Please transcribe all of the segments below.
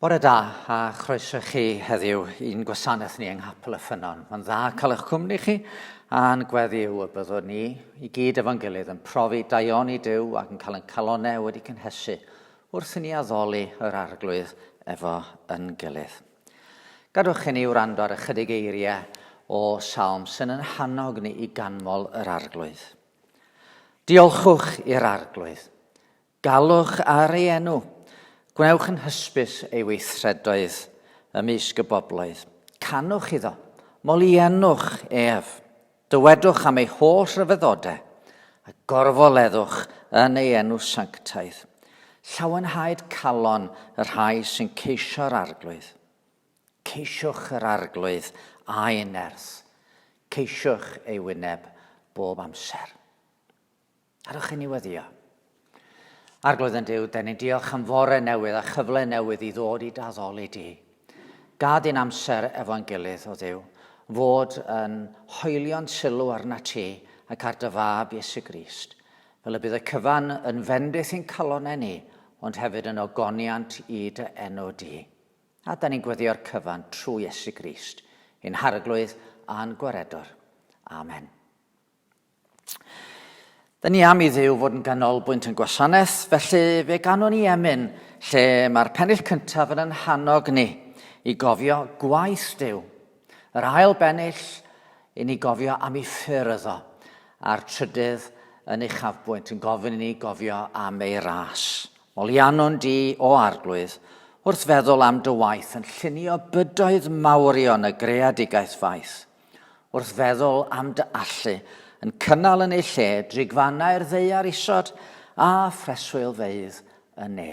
Bore da a chroeso chi heddiw i'n gwasanaeth ni yng Capel y Ffynnon. Mae'n dda cael eich cwmni chi a'n gweddiw y byddwn ni i gyd efo'n gilydd yn profi daioni Duw ac yn cael ein calonau wedi cynhesu wrth i ni addoli yr arglwydd efo yn gilydd. Gadwch i ni wrando ar ychydig eiriau o salm sy'n yn hannog ni i ganmol yr arglwydd. Diolchwch i'r arglwydd. Galwch ar ei enw. Gwnewch yn hysbys ei weithredoedd ymysg y bobloedd. Canwch iddo, molienwch ef. Dywedwch am ei holl ryfeddodau a gorfoleddwch yn ei enw sanctaidd. Llawenhaid calon y rhai sy'n ceisio'r arglwydd. Ceisiwch yr arglwydd a'i nerth. Ceisiwch ei wyneb bob amser. Adwch i ni weddio. Arglwydd yn Duw, da ni'n diolch am fore newydd a chyfle newydd i ddod i daddoli di. Gad i'n amser efo'n gilydd o Dduw, fod yn hoelio'n sylw arna ti ac ar dy fab Iesu Grist, fel y bydd y cyfan yn fendith i'n calonau ni, ond hefyd yn ogoniant i dy enw di. A da ni'n gweddio'r cyfan trwy Iesu Grist, ein harglwydd a'n gwaredwr. Amen. Da ni am i Dduw fod yn ganolbwynt yn gwasanaeth, felly fe ganon ni emyn lle mae'r pennill cyntaf yn hannog ni i gofio gwaith Duw. Yr ail bennill i ni gofio am ei ffyrdd o, a'r trydydd yn ei chafbwynt yn gofyn i ni gofio am ei ras. Molianon di o arglwydd wrth feddwl am dy waith yn llunio bydoedd mawrion y greadigaeth faith. Wrth feddwl am dy allu yn cynnal yn ei lle drigfannau'r ddeiar isod a phreswylfeydd y ne.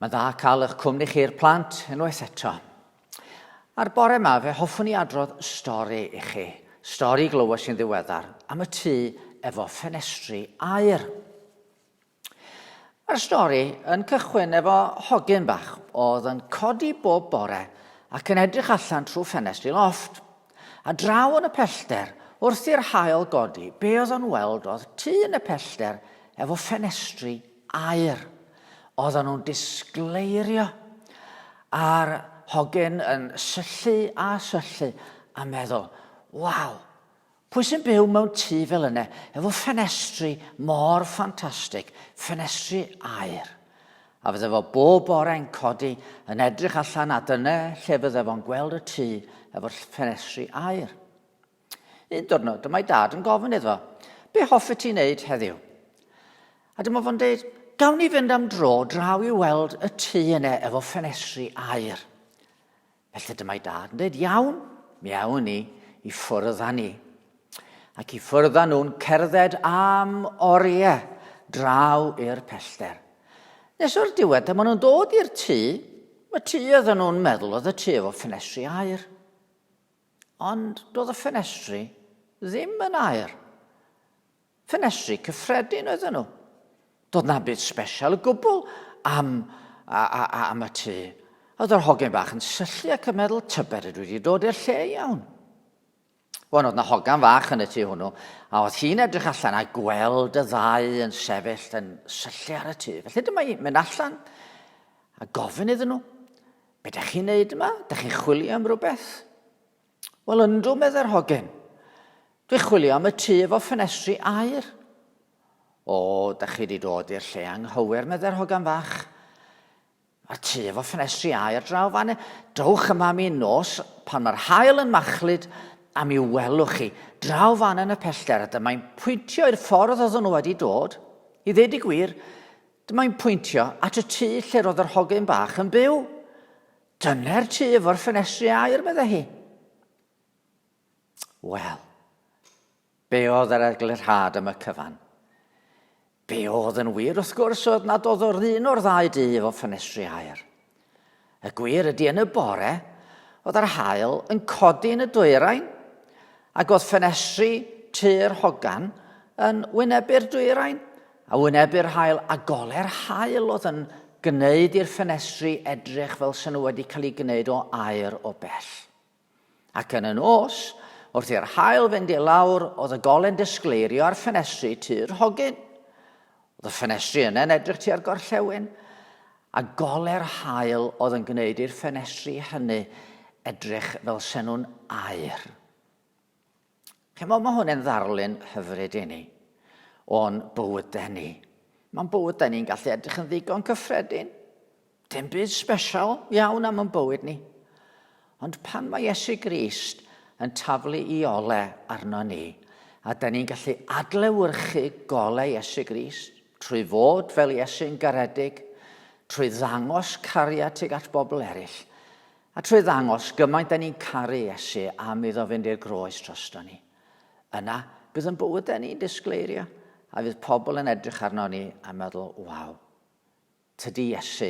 Mae'n dda cael eich cwmni chi'r plant unwaith eto. Ar bore yma, fe hoffwn i adrodd stori i chi. Stori glywes i'n ddiweddar am y tŷ efo ffenestri aur. Mae'r stori yn cychwyn efo hogyn bach oedd yn codi bob bore ac yn edrych allan trwy ffenestri lofft. A draw yn y pellter, wrth i'r haul godi, be oedd o'n weld oedd tŷ yn y pellter efo ffenestri aur. Oedden nhw'n disgleirio a'r hogyn yn syllu a syllu a meddwl, waw, pwy sy'n byw mewn tŷ fel yna, efo ffenestri mor ffantastig, ffenestri aer. A fydde fo bob ore'n codi yn edrych allan a dyna lle fydde fo'n gweld y tŷ efo'r ffenestri aer. Un diwrnod, mae dad yn gofyn iddo, be hoffi ti'n neud heddiw? A dyma fo'n dweud, gawn ni fynd am dro draw i weld y tŷ yna efo ffenestri aer. Felly dyma dad yn dweud, iawn, mi awn ni i ffwrdd â ni. Ac i ffwrdd â nhw'n cerdded am oriau draw i'r pellter. Nes o'r diwedd, maen nhw'n dod i'r tŷ, y tŷ oedden nhw'n meddwl oedd y tŷ efo ffenestri aer. Ond doedd y ffenestri ddim yn aer. Ffenestri cyffredin oedden nhw. Doedd na byd sbesial y gwbl am y tŷ. Oedd yr hogan bach yn syllu ac yn meddwl, tybed ydw i wedi dod i'r lle iawn. Wel, oedd na hogan fach yn y tŷ hwnnw, a oedd hi'n edrych allan a gweld y ddau yn sefyll yn syllu ar y tŷ. Felly dyma hi mynd allan a gofyn iddyn nhw, be ydych chi'n neud yma? Ydych chi'n chwilio am rhywbeth? Wel, yndw, medda'r hogan. Dwi'n chwilio am y tŷ efo ffenestri aer. O, ydych chi wedi dod i'r lle anghywir, medda'r hogan fach. Mae'r tŷ efo ffenestri aer draw fan. Dowch yma mi nos pan mae'r haul yn machlud a mi welwch chi draw fan yn y pellter a dyma'n pwyntio i'r ffordd oedden nhw wedi dod. I ddweud i gwir, dyma'n pwyntio at y tŷ lle roedd yr hogan bach yn byw. Dyna'r tŷ efo'r ffenestri aer, medda hi. Wel, be oedd yr eglurhad am y cyfan? Be oedd yn wir wrth gwrs oedd nad oedd o'r un o'r ddau dŷ efo ffenestri aer. Y gwir ydy yn y bore, oedd yr haul yn codi yn y dwyrain, ac oedd ffenestri tŷ'r hogan yn wynebu'r dwyrain, a wynebu'r haul, a gole'r haul oedd yn gwneud i'r ffenestri edrych fel sy'n nhw wedi cael ei gwneud o aer o bell. Ac yn y nos, wrth i'r haul fynd i lawr, oedd y gole'n disgleirio ar ffenestri tŷ'r hogan. Oedd y ffenestri yna'n edrych tua'r gorllewin, a gole'r haul oedd yn gwneud i'r ffenestri hynny edrych fel sy'n nhw'n aer. Mae hwnna'n ddarlun hyfryd i ni, o'n bywydau ni. Mae'n bywydau ni'n gallu edrych yn ddigon cyffredin. Dim byd sbesial iawn am yn bywyd ni. Ond pan mae Iesu Grist yn taflu i ole arno ni, a da ni'n gallu adlewyrchu golau Iesu Grist, trwy fod fel Iesu'n garedig, trwy ddangos cariad tuag at bobl eraill, a trwy ddangos gymaint da ni'n caru Iesu am iddo fynd i'r groes drosto ni. Yna, bydd yn bywydau ni'n disgleirio, a fydd pobl yn edrych arno ni a meddwl, waw, tydi Iesu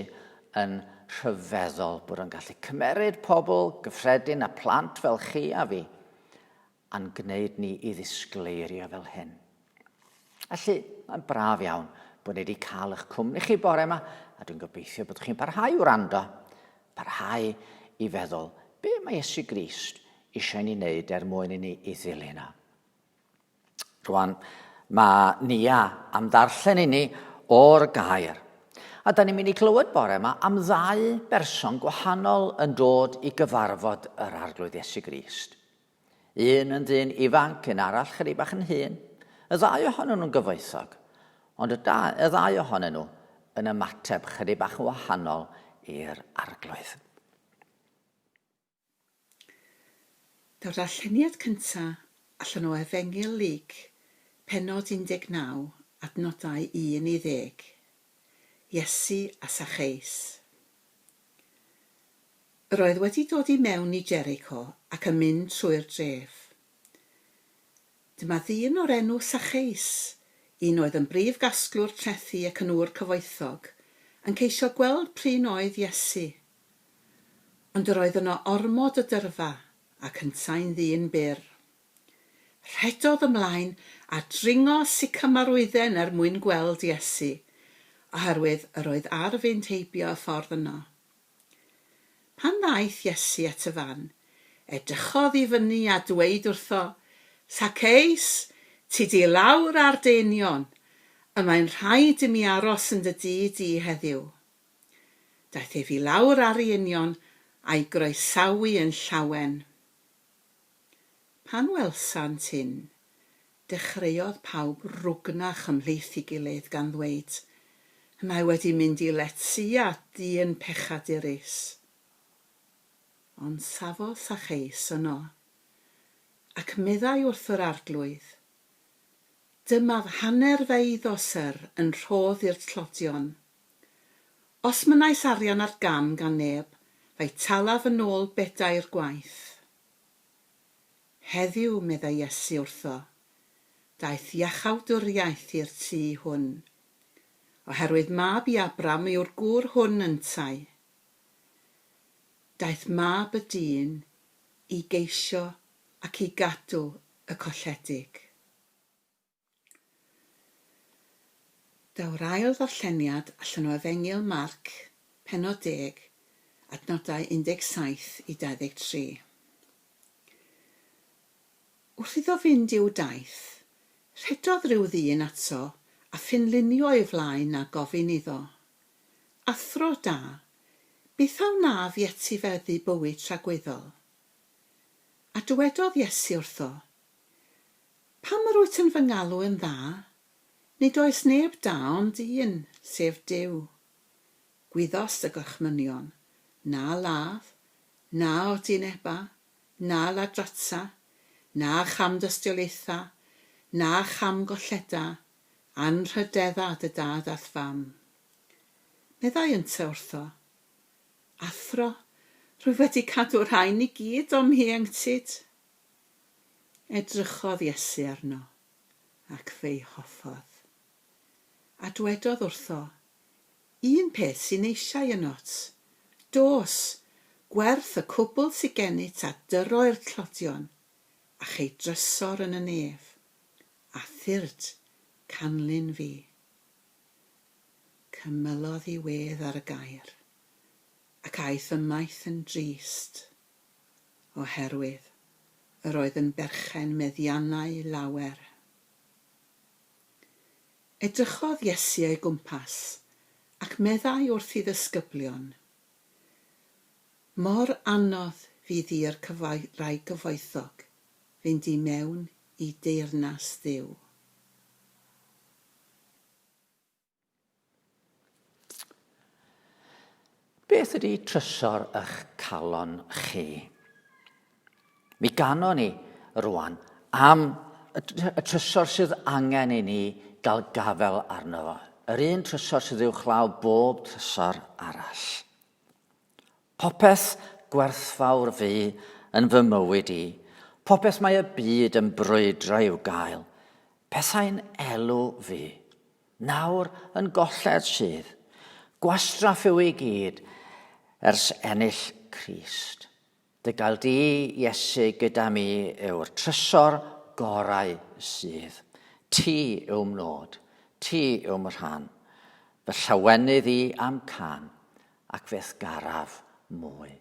yn rhyfeddol bod yn gallu cymeryd pobl gyffredin a plant fel chi a fi, a'n gwneud ni i ddisgleirio fel hyn. Felly, mae'n braf iawn bod ni wedi cael eich cwmni chi bore yma, a dwi'n gobeithio bod chi'n parhau wrando, parhau i feddwl, be mae Iesu Grist eisiau ni wneud mwyn i ni i ddilyn o. Rwan, mae Nia am ddarllen i ni o'r gair. A da ni'n mynd i clywed bore yma am ddau berson gwahanol yn dod i gyfarfod yr arglwydd Iesu Grist. Un yn ddyn ifanc, yn arall chydig bach yn hyn. Y ddau ohonyn nhw'n gyfoethog, ond y ddau ohonyn nhw yn ymateb chydig bach yn wahanol i'r arglwydd. Daw'r darlleniad cyntaf allan o Efengyl Lug, pennod 19, adnodau 1 i 10. Iesu a Sacheis. Yr oedd wedi dod i mewn i Jericho ac yn mynd trwy'r dref. Dyma ddyn o'r enw Sacheis, un oedd yn brif gasglwr trethu ac yn ŵr cyfoethog, yn ceisio gweld pryn oedd Iesu. Ond yr oedd yno ormod y dyrfa ac yntau'n ddyn byr. Rhedodd ymlaen a dringo sycamarwydden mwyn gweld Iesu, oherwydd yr oedd ar fynd heibio y ffordd yno. Pan ddaeth Iesu at y fan, edrychodd i fyny a dweud wrtho, Sacheis, ti di lawr ar deinion, y mae'n rhaid i mi aros yn dy dŷ di heddiw. Daeth ef i lawr ar ei union a'i groesawu yn llawen. Pan welsant hyn, dechreuodd pawb rwgnach ymhlith i gilydd gan ddweud, y mae wedi mynd i letsi a dyn pechadurus. Ond safodd Saccheus yno, ac meddai wrth yr arglwydd, dymaf hanner feidd o syr yn rhodd i'r tlodion. Os mynais arian ar gam gan neb, fe talaf yn ôl bedai'r gwaith. Heddiw, meddai Iesu wrtho, daeth iachawdwriaeth i'r tŷ hwn, oherwydd mab i Abram yw'r gŵr hwn yntai. Daeth mab y dyn i geisio ac i gadw y colledig. Daw'r ail ddarlleniad allan o Efengyl Marc, pennod 10, adnodau 17 i 23. Wrth iddo fynd i'w daith, rhedodd rhyw ddyn ato a ffynlunio ei flaen a gofyn iddo. Athro da, beth aw na fi etifeddu bywyd tragweddol? A dywedodd Iesu wrtho, pam yr wyt yn fy ngalw yn dda? Nid oes neb da ond un, sef Duw. Gwyddos y gorchmynion, na ladd, na ordineba, na ladratsa, na chamdystiolaetha, na chamgolleda, anrhydedda dy dad ath fam. Meddai ynta wrtho, athro, rwy wedi cadw rhain i gyd o'm hiengtid. Edrychodd Iesu arno, ac fe'i hoffodd. A dwedodd wrtho, un peth sy'n eisiau ynot. Dos, gwerth y cwbl sy'n gennyt a dyro i'r tlodion, a chei drysor yn y nef, a thyrd canlyn fi. Cymylodd i wedd ar y gair, ac aeth ymaith yn drist, oherwydd yr oedd yn berchen meddiannau lawer. Edrychodd Iesu ei gwmpas, ac meddai wrth i ddisgyblion. Mor anodd fydd i'r rai gyfoethog fynd i mewn i deyrnas Dduw. Beth ydy trysor eich calon chi? Mi ganon ni rwan am y trysor sydd angen i ni gael gafel arno fo. Yr un trysor sydd i'w chlaw bob trysor arall. Popeth gwerthfawr fi yn fy mywyd i, popeth mae y byd yn brwydro i'w gael, pethau'n elw fi, nawr yn golled sydd, gwastraff yw i gyd ers ennill Crist. Dy gael di Iesu gyda mi yw'r trysor gorau sydd. Ti yw'm nod, ti yw'm rhan, fy llawenydd i am can ac feth garaf mwy.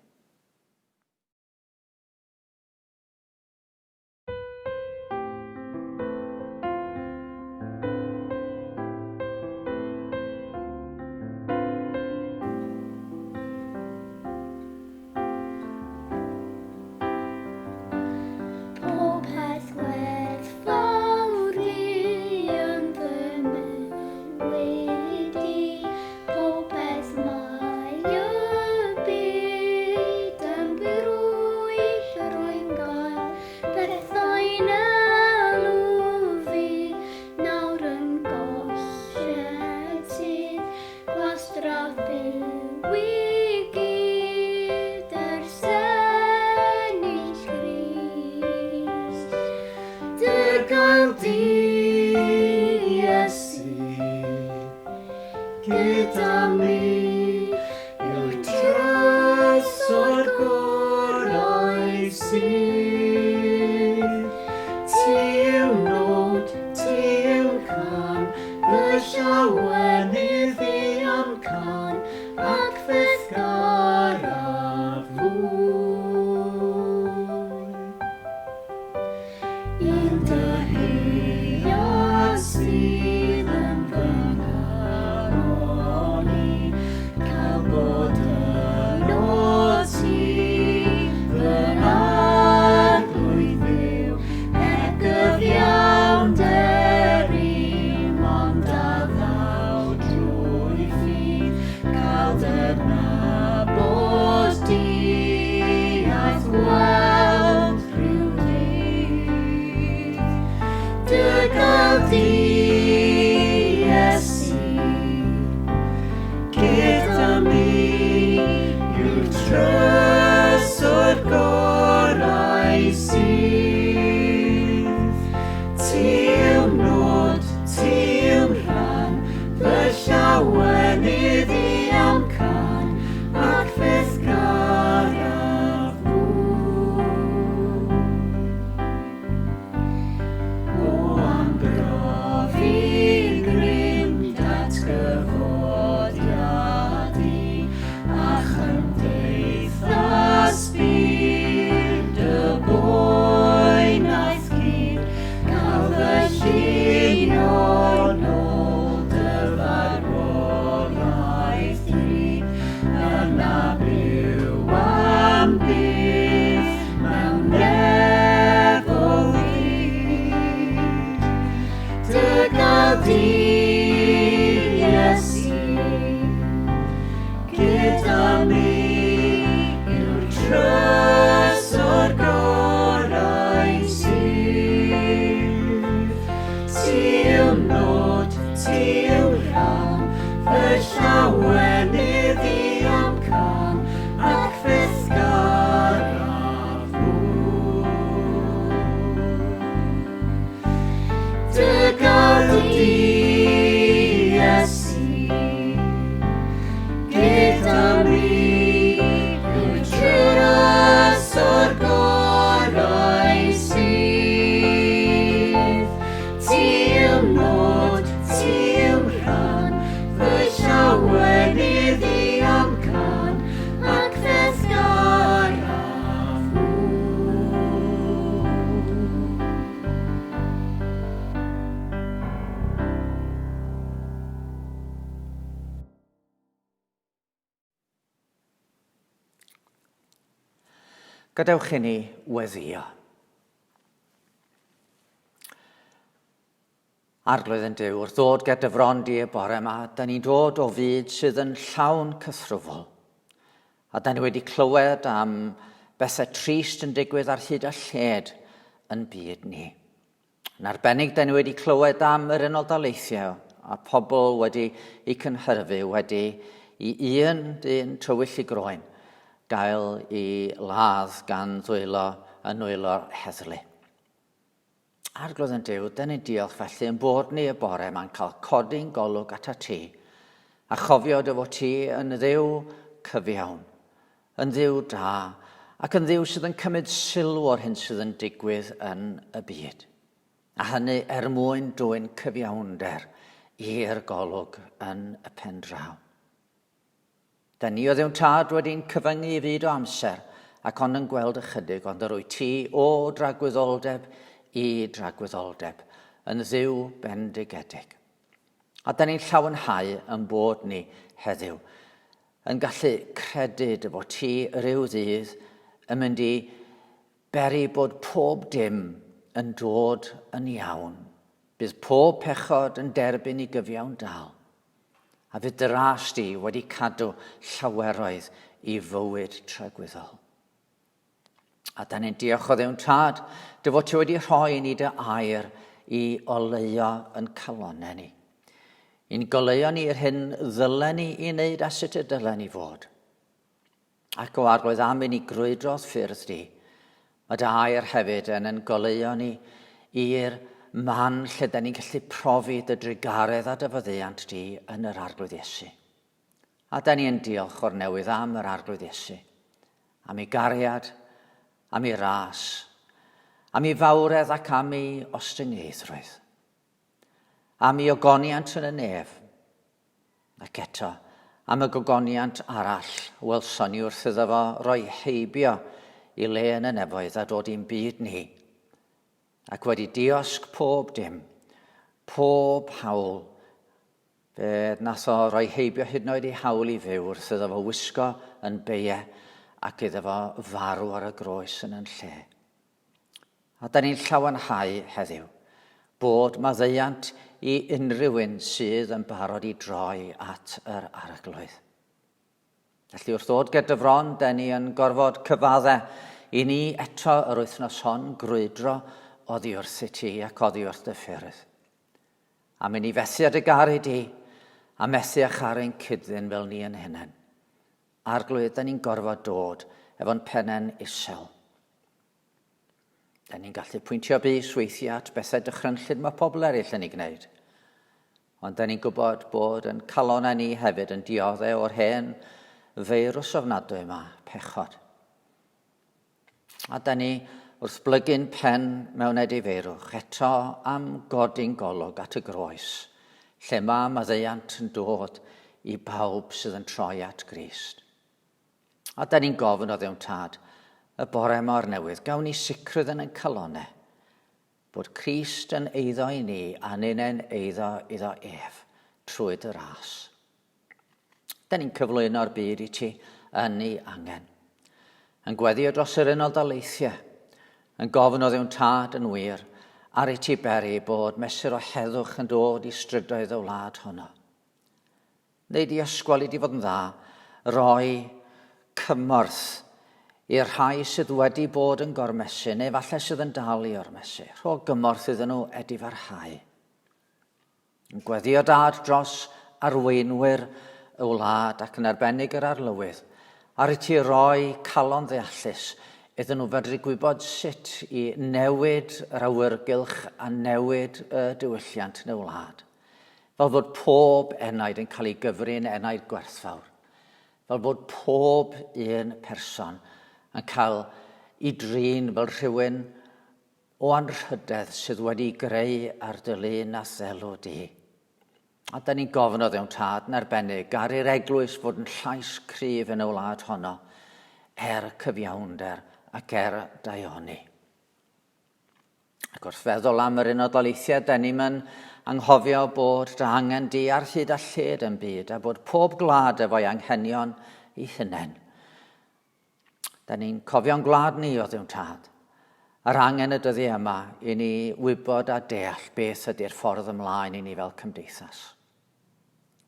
Awynydd i amcan ac ffysgaraf dy gadi Iesu gyda mi yw'r dras o'r gorau sydd ti yw nod, ti yw rhan fy awynydd i amcan ac ffysgaraf Gadewch i ni weddio. Arglwydd yn Duw, wrth ddod gyda fron di y bore yma, da ni'n dod o fyd sydd yn llawn cythrwfol. A da ni wedi clywed am bethau trist yn digwydd ar hyd a lled yn byd ni. Yn arbennig, da ni wedi clywed am yr Unol Daleithiau a pobl wedi eu cynhyrfu, wedi i un dyn tywyll i groen gael ei ladd gan ddwylo yn nwylo'r heddlu. Arglwydd yn Duw, da ni'n diolch felly yn bod ni y bore yma'n cael codi'n golwg at y ti a chofio dy fod ti yn ddiw cyfiawn, yn ddiw da ac yn ddiw sydd yn cymryd sylw o'r hyn sydd yn digwydd yn y byd. A hynny mwyn dwyn cyfiawnder i'r golwg yn y pen draw. Da ni o Dduw'n Tad wedi'n cyfyngu i fyd o amser ac ond yn gweld ychydig, ond yr wyt ti o dragwyddoldeb i dragwyddoldeb, yn ddiw bendigedig. A da ni'n llawenhau yn bod ni heddiw, yn gallu credu dy bod ti ryw ddydd yn mynd i beri bod pob dim yn dod yn iawn. Bydd pob pechod yn derbyn i gyfiawn dal. A fydd dy ras di wedi cadw llaweroedd i fywyd tragwyddol. A da ni'n diolch o Dduw'n Tad, dy fod ti wedi rhoi ni dy air i oleio yn calonnau ni. I'n goleio ni'r hyn ddylen ni i wneud a sut y dylen ni fod. Ac o arglwydd am i ni grwydrodd ffyrdd di, mae dy air hefyd yn goleio ni i'r man lle da ni'n gallu profi dy drigaredd a dy fyddiant di yn yr arglwydd Iesu. A da ni'n diolch o'r newydd am yr arglwydd Iesu, am ei gariad, am ei ras, am ei fawredd ac am ei ostyngeithrwydd, am ei ogoniant yn y nef, ac eto am y gogoniant arall welson ni wrth iddo fo roi heibio i le yn y nefoedd a dod i'n byd ni, ac wedi diosg pob dim, pob hawl, fe nath o roi heibio hyd yn oed ei hawl i fyw wrth iddo fo wisgo yn beie ac iddo fo farw ar y groes yn lle. A da ni'n llawenhau heddiw bod maddeuant i unrhyw un sydd yn barod i droi at yr arglwydd. Felly wrth ddod gyda fron, da ni yn gorfod cyfaddau i ni eto yr wythnos hon grwydro oddi wrth i ti ac oddi wrth dy ffyrdd. A mynd i fethu at y garu di, a methu a charu'n cyddyn fel ni yn hynny. Arglwydd, da ni'n gorfod dod efo'n pennen isel. Da ni'n gallu pwyntio bys weithiau at bethau dychrynllyd mae pobl eraill yn ei gwneud. Ond da ni'n gwybod bod yn calonnau ni hefyd yn dioddau o'r hen feirws ofnadwy yma, pechod. A da ni wrth blygu'n pen mewn edifeirwch eto am godi'n golwg at y groes, lle mae maddeuant yn dod i bawb sydd yn troi at Grist. A da ni'n gofyn o Dduw'n Tad, y bore mor newydd, gawn ni sicrwydd yn y calonnau, bod Crist yn eiddo i ni a ni'n eiddo iddo ef trwy dy ras. Da ni'n cyflwyno'r byd i ti yn ei angen, yn gweddio dros yr Unol Daleithiau, yn gofyn o Dduw'n Tad yn wir, ar ei ti beri bod mesur o heddwch yn dod i strydoedd y wlad honno. Neu di ysgol i di fod yn dda, roi cymorth i'r rhai sydd wedi bod yn gormesu, neu falle sydd yn dal i ormesu. Rho gymorth iddyn nhw edifarhau. Yn gweddio dad dros arweinwyr y wlad ac yn arbennig yr arlywydd. Ar i ti roi calon ddeallus iddyn nhw fedru gwybod sut i newid yr awyrgylch a newid y diwylliant yn y wlad. Fel bod pob enaid yn cael ei gyfri'n enaid gwerthfawr. Fel bod pob un person yn cael ei drin fel rhywun o anrhydedd sydd wedi greu ar dy lun a ddelw di. A da ni'n gofyn o ddewn tad yn arbennig ar i'r eglwys fod yn llais cryf yn y wlad honno cyfiawnder ac daioni. Ac wrth feddwl am yr unodolaethiau, da ni'n anghofio bod dy angen di ar hyd a lled yn byd a bod pob gwlad efo'i anghenion ei hunain. Da ni'n cofio'n gwlad ni o ddewn tad. Yr angen y dyddi yma i ni wybod a deall beth ydy'r ffordd ymlaen i ni fel cymdeithas.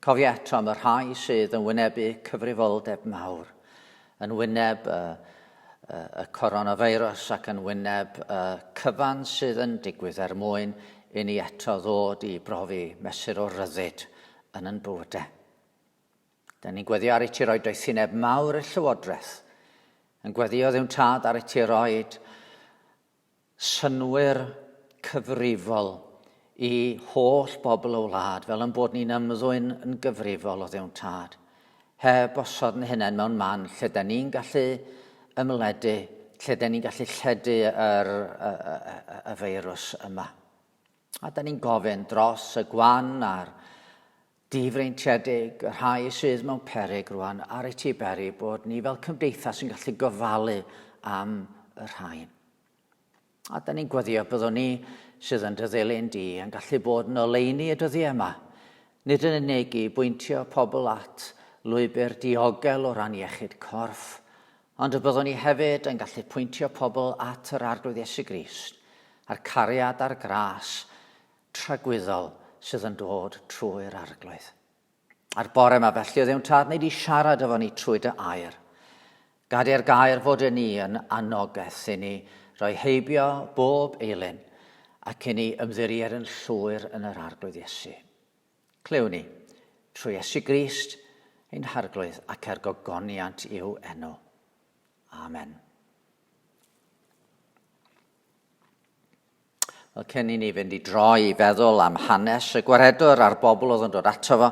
Cofio eto am y rhai sydd yn wynebu cyfrifoldeb mawr, yn wyneb y coronavirus ac yn wyneb y cyfan sydd yn digwydd mwyn i ni eto ddod i brofi mesur o ryddid yn ein bywydau. Da ni'n gweddio ar ei ti roi doethineb mawr y llywodraeth, yn gweddio ddewn tad ar ei ti roi synwyr cyfrifol i holl bobl o wlad, fel yn bod ni'n ymddwyn yn gyfrifol o ddewn tad, heb osod yn hynny mewn man lle da ni'n gallu ymledu, lle da ni'n gallu lledu y feirws yma. A da ni'n gofyn dros y gwan a'r difreintiedig, y rhai sydd mewn peryg rwan ar ei ti beri bod ni fel cymdeithas yn gallu gofalu am y rhain. A da ni'n gweddio byddwn ni sydd yn dy ddilyn di yn gallu bod yn oleuni y dyddi yma, nid yn unig i bwyntio pobl at lwybr diogel o ran iechyd corff, ond y byddwn ni hefyd yn gallu pwyntio pobl at yr arglwydd Iesu Grist, a'r cariad a'r gras tragwyddol sydd yn dod trwy'r arglwydd. A'r bore yma felly o ddewn tad, nid i siarad efo ni trwy dy air. Gadi'r gair fod yn ni yn anogaeth i ni roi heibio bob eilyn ac i ni ymddiried yn llwyr yn yr arglwydd Iesu. Clyw ni trwy Iesu Grist ein harglwydd ac gogoniant i'w enw. Amen. Wel, cyn i ni fynd i droi i feddwl am hanes y gwaredwr a'r bobl oedd yn dod ato fo,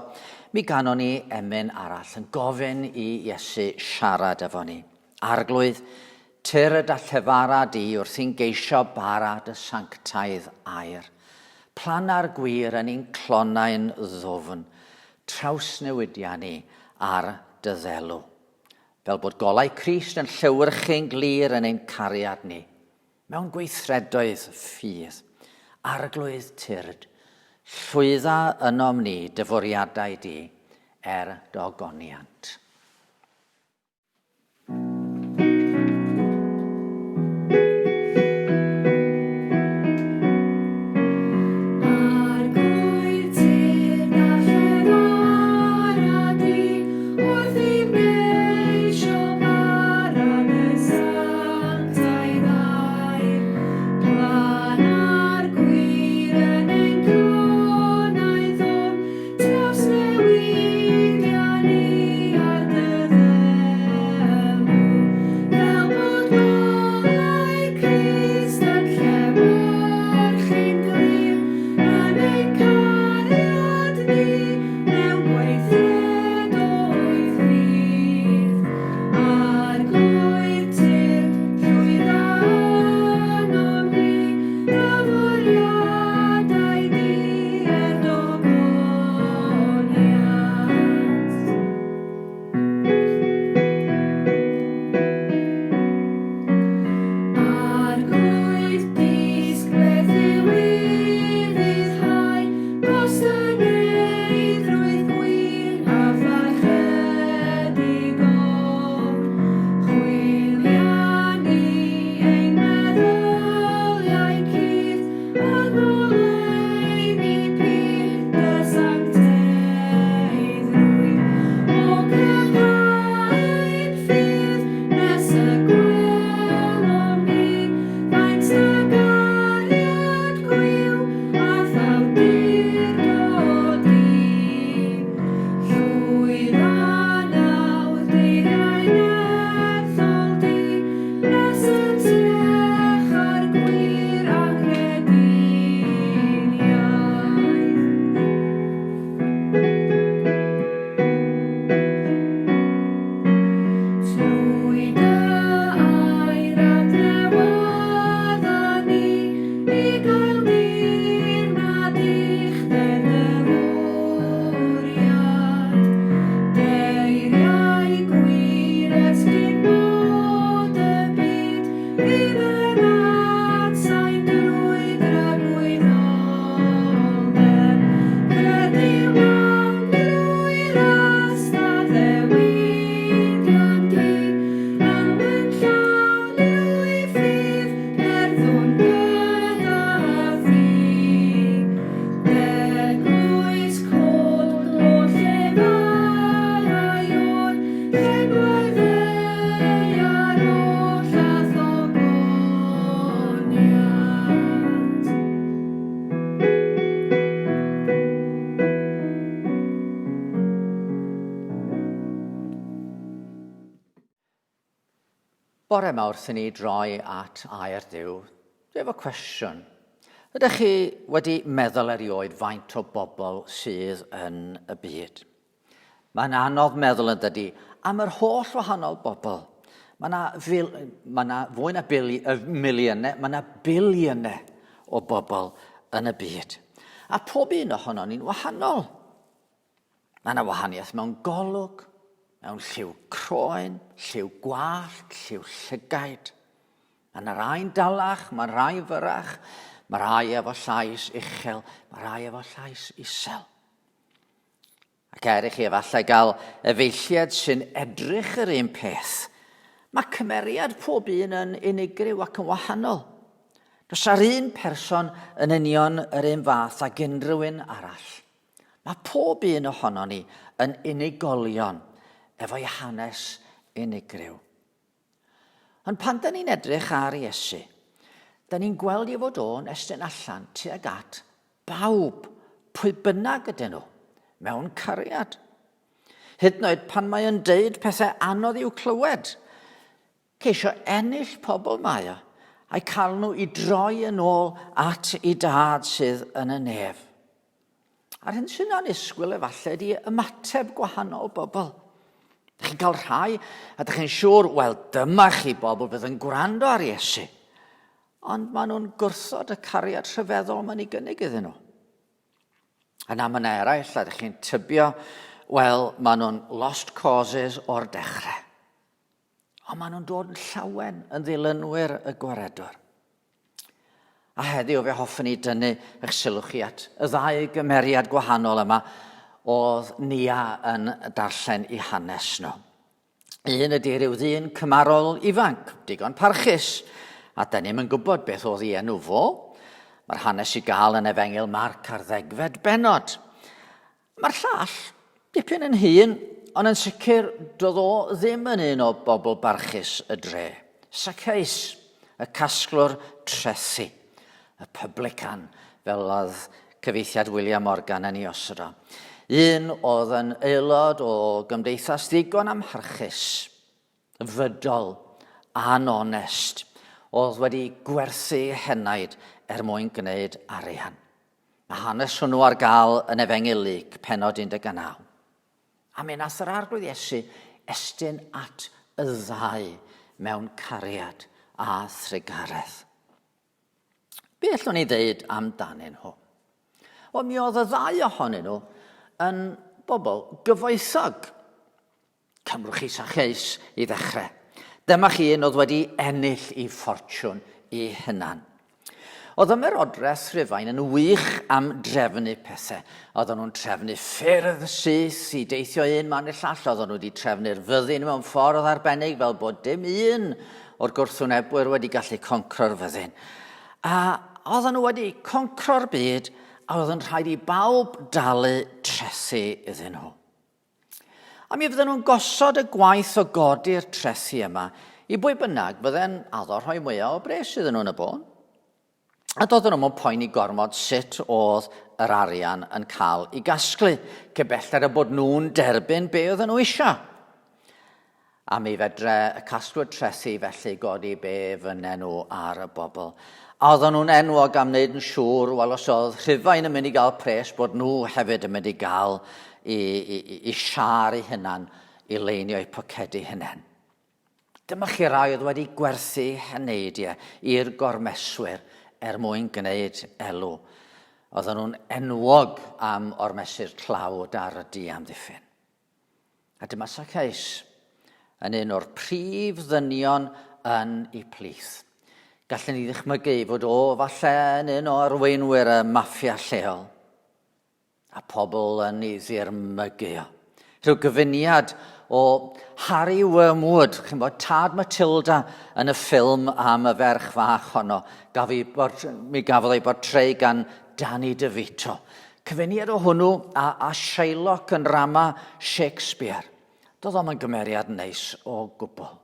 mi ganon ni emyn arall yn gofyn i Iesu siarad efo ni. Arglwydd, tyrd a llefara di wrth i'n geisio bara dy sanctaidd air. Plana'r gwir yn ein clonau'n ddwfn, trawsnewidiau ni ar dy ddelw. Fel bod golau Crist yn llewyrchu'n glir yn ein cariad ni, mewn gweithredoedd ffydd, arglwydd tyrd, llwydda ynom ni dyforiadau di dy ogoniant. Newyddion ni ar Bore yma wrth i ni droi at air Duw, dwi efo cwestiwn. Ydych chi wedi meddwl erioed faint o bobl sydd yn y byd? Mae'n anodd meddwl yn dydy am yr holl wahanol bobl. Mae yna fwy na miliynau, mae yna biliynau o bobl yn y byd. A pob un ohono ni'n wahanol. Mae yna wahaniaeth mewn golwg, mewn lliw croen, lliw gwallt, lliw llygaid. Mae yna rai'n dalach, mae rai fyrach, mae rai efo llais uchel, mae rai efo llais isel. Ac chi efallai gael efeilliad sy'n edrych yr un peth. Mae cymeriad pob un yn unigryw ac yn wahanol. Does ar un person yn union yr un fath ag unrhyw un arall. Mae pob un ohono ni yn unigolion efo'i hanes unigryw. Ond pan da ni'n edrych ar Iesu, da ni'n gweld I fod o'n estyn allan tuag at bawb, pwy bynnag ydyn nhw, mewn cariad. Hyd yn oed pan mae yn deud pethau anodd i'w clywed, ceisio ennill pobl mae o, a'i cael nhw I droi yn ôl at I dad sydd yn y nef. A'r hyn sy'n anusgwyl efallai ydy ymateb gwahanol bobl. Dych chi'n cael rhai, a dych chi'n siŵr, wel, dyma chi bobl bydd yn gwrando ar Iesu. Ond maen nhw'n gwrthod y cariad rhyfeddol maen ni gynnig iddyn nhw. Yna maen eraill, a dych chi'n tybio, wel, maen nhw'n lost causes o'r dechrau. Ond maen nhw'n dod yn llawen yn ddilynwyr y gwaredwr. A heddiw fe hoffwn ni dynnu eich sylw chi at y ddau gymeriad gwahanol yma oedd nia yn darllen I hanes nhw. Un ydy ryw ddyn cymarol ifanc, digon parchus, a da ni'n gwybod beth oedd I enw fo. Mae'r hanes I gael yn Efengil Marc ar 10 bennod. Mae'r llall dipyn yn hyn, ond yn sicr doedd o ddim yn un o bobl barchus y dre. Saceis, y casglwr trethi, y publican, fel oedd cyfeithiad William Morgan yn ei osod o. Un oedd yn aelod o gymdeithas ddigon amharchus, fydol, anonest, oedd wedi gwerthu henaid mwyn gwneud arian. Mae hanes hwnnw ar gael yn Efengil Luc, pennod 19. A mi nath yr arglwydd Iesu estyn at y ddau mewn cariad a thrigaredd. Be allwn ni ddeud amdanyn nhw? Wel, mi oedd y ddau ohonyn nhw yn bobl gyfoethog. Cymrwch chi sacheis I ddechrau. Dyma chi un oedd wedi ennill I ffortiwn I hunan. Oedd ymerodraeth Rhufain yn wych am drefnu pethau. Oedden nhw'n trefnu ffyrdd syth I deithio un man i'r llall. Oedden nhw wedi trefnu'r fyddin mewn ffordd arbennig fel bod dim un o'r gwrthwynebwyr wedi gallu concro'r fyddin. A oedden nhw wedi concro'r byd a oedden rhaid I bawb dalu trethi iddyn nhw. A mi fydden nhw'n gosod y gwaith o godi'r trethi yma I bwy bynnag bydden addo rhoi mwyaf o bres iddyn nhw'n y bôn. A doedden nhw'n poeni gormod sut oedd yr arian yn cael I gasglu, cybelled y bod nhw'n derbyn be oedden nhw eisiau. A mi fedre y casglwyr trethi felly godi be fynnen nhw ar y bobl. A oedden nhw'n enwog am wneud yn siŵr, wel os oedd Rhufain yn mynd I gael pres, bod nhw hefyd yn mynd I gael I siar I hynna'n I leinio I pocedi hynna'n. Dyma chi rai oedd wedi gwerthu heneidiau i'r gormeswyr mwyn gwneud elw. Oedden nhw'n enwog am ormesur tlawd ar y di amddiffyn. A dyma Saceis yn un o'r prif ddynion yn I plith. Gallen ni ddychmygu fod o falle yn un o arweinwyr y maffia lleol. A pobl yn ei ddirmygu o. Rhyw gyfuniad o Harry Wormwood, chi'n bod, Tad Matilda yn y ffilm am y ferch fach honno. Mi gafodd ei bortreu gan Danny DeVito. Cyfuniad o hwnnw a Shylock yn rama Shakespeare. Doedd o'm yn gymeriad neis o gwbl.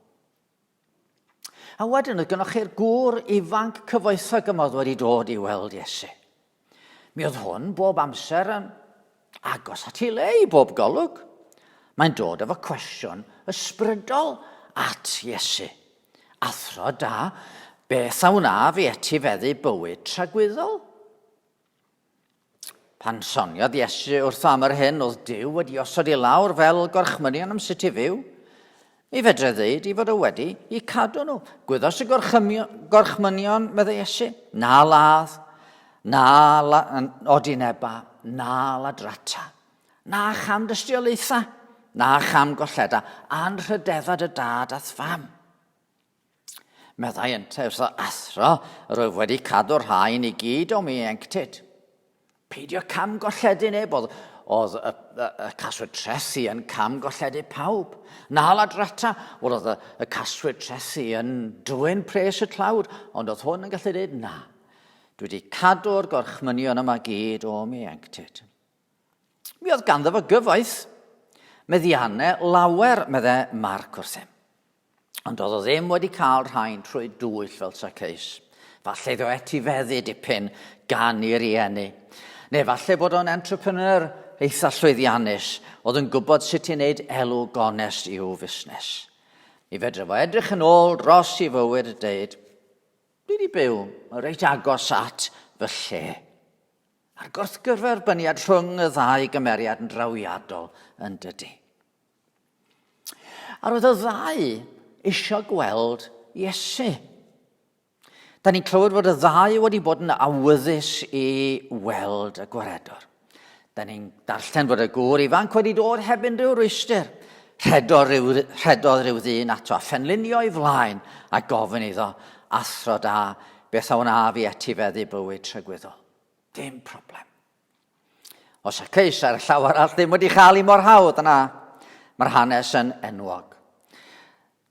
A wedyn, oedd gynnwch chi'r gŵr ifanc cyfoethog yma oedd wedi dod I weld Iesu. Mi oedd hwn bob amser yn agos at ei le I bob golwg. Mae'n dod efo cwestiwn ysbrydol at Iesu. Athro da, beth a wna fi etifeddu bywyd tragwyddol? Pan soniodd Iesu wrth am yr hyn oedd Duw wedi osod I lawr fel gorchmynion am sut I fyw, mi fedre ddeud I fod o wedi I cadw nhw. Gwyddos y gorchmynion, medde Iesu, na ladd, na odineba, na ladrata, na cham dystiolaetha, na cham golleda, a'n rhydeddad y dad ath fam. Meddai ynte wrth o athro, roedd wedi cadw'r rhain I gyd o mi enctid. Peidio cam golledu neb, oedd y caswyd trethi yn cam golledu pawb. Na ladrata, oedd y caswyd trethi yn dwyn pres y tlawd, ond oedd hwn yn gallu dweud na. Dwi wedi cadw'r gorchmynion yma gyd o mi enctid. Mi oedd ganddo fo gyfoeth, meddiannau lawer, medde Marc wrthym. Ond oedd o ddim wedi cael rhain trwy dwyll fel Zaccheus. Falle iddo etifeddu dipyn gan I rieni. Neu falle bod o'n entrepreneur eitha llwyddiannus, oedd yn gwybod sut I wneud elw gonest i'w fusnes. Mi fedre fo edrych yn ôl dros I fywyd y deud, dwi wedi byw reit agos at fy lle. A'r gwrthgyferbyniad rhwng y ddau gymeriad yn drawiadol yn dydy. A roedd y ddau eisiau gweld Iesu. Da ni'n clywed fod y ddau wedi bod yn awyddus I weld y gwaredwr. Da ni'n darllen fod y gŵr ifanc wedi dod hebyn rhyw rwystyr. Rhedodd rhyw ddyn ato a phenlinio I flaen a gofyn iddo, athro da, beth a wna fi etifeddu bywyd tragwyddol. Dim problem. O Zaccheus ar y llaw arall ddim wedi chael I mor hawdd yna. Mae'r hanes yn enwog.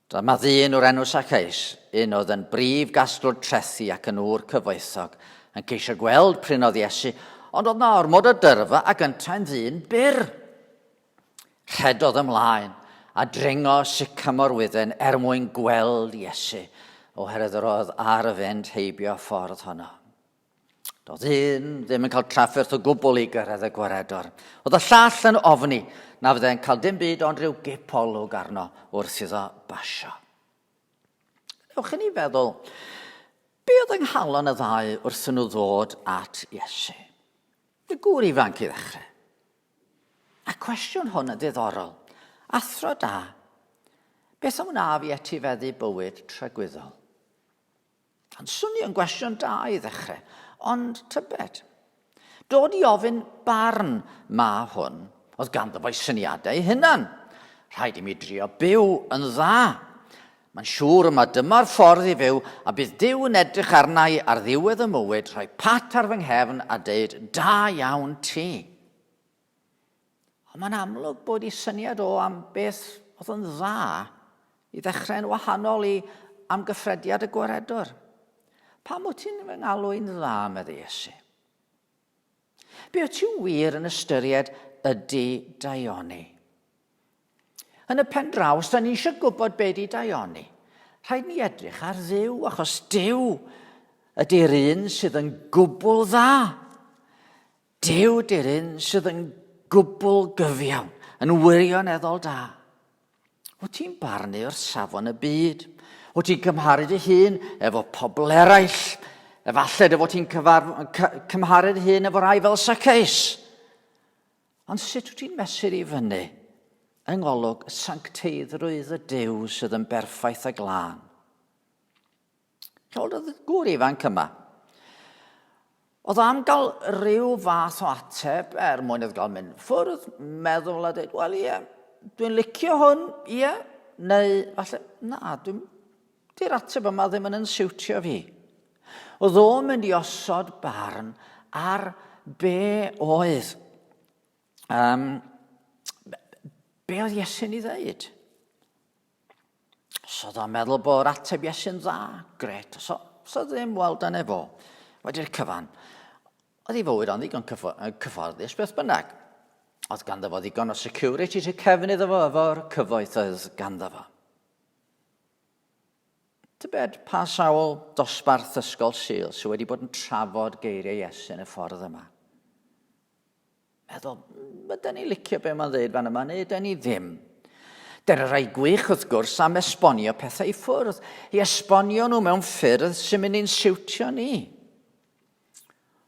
Dyma ddyn o'r enw Zaccheus, un oedd yn brif gasglwr trethi ac yn ŵr cyfoethog, yn ceisio gweld pryn oedd Iesu, ond oedd na ormod o dyrfa ac yntau'n ddyn byr. Rhedodd ymlaen a dringo sycamor wydden mwyn gweld Iesu, oherwydd yr oedd ar y fynd heibio ffordd honno. Doedd un ddim yn cael trafferth o gwbl I gyrraedd y gwaredwr. Oedd y llall yn ofni na fydde'n cael dim byd ond rhyw gipolwg arno wrth iddo basio. Ewch I ni feddwl, be oedd yng nghalon y ddau wrth nhw ddod at Iesu? Y gŵr ifanc I ddechrau. A cwestiwn hwn yn ddiddorol. Athro da, beth am wna fi etifeddu bywyd tragwyddol? Yn swnio'n gwestiwn da I ddechrau, ond tybed. Dod I ofyn barn ma hwn, oedd ganddo fo'i syniadau hunan. Rhaid I mi drio byw yn dda. Mae'n siŵr yma dyma'r ffordd I fyw a bydd Duw yn edrych arna I ar ddiwedd y mywyd, rhoi pat ar fy nghefn a deud, da iawn ti. Ond mae'n amlwg bod I syniad o am beth oedd yn dda I ddechrau'n wahanol I amgyffrediad y gwaredwr. Pam wyt ti'n fy ngalw'n dda, medde Iesu? Be wyt ti'n wir yn ystyried ydy daioni? Yn y pen draws, da ni eisiau gwybod be di daioni. Rhaid ni edrych ar Dduw, achos Duw ydy'r un sydd yn gwbl dda. Duw ydy'r un sydd yn gwbl gyfiawn, yn wirioneddol da. Wyt ti'n barnu o'r safon y byd? Wyt ti'n cymharu dy hun efo pobl eraill? Efallai dy fod ti'n cymharu dy hun efo rai fel Zaccheus? Ond sut wyt ti'n mesur I fyny yng ngolwg y sancteiddrwydd y Duw sydd yn berffaith a glân? Oedd y gŵr ifanc yma. Oedd am gael rhyw fath o ateb mwyn oedd gael mynd ffwrdd, meddwl a dweud, wel ie, dwi'n licio hwn, ie, neu falle, na, di'r ateb yma ddim yn siwtio fi. Oedd o'n mynd I osod barn ar be oedd. Be oedd Iesu'n I ddeud? So oedd o'n meddwl bod ateb Iesu'n dda, gret. So ddim weld yn efo. Wedi'r cyfan, oedd I fywyd ond ddigon cyfforddus beth bynnag. Oedd ganddo fo ddigon o security to cefn iddo fo efo'r cyfoeth oedd ganddo fo. Tybed pa sawl dosbarth ysgol Sul sydd wedi bod yn trafod geiriau Iesu yn y ffordd yma. Meddwl, ydyn ni licio be mae'n dweud fan yma, neu ydyn ni ddim. Dyna rai gwych wrth gwrs am esbonio pethau I ffwrdd. I esbonio nhw mewn ffyrdd sy'n mynd i'n siwtio ni.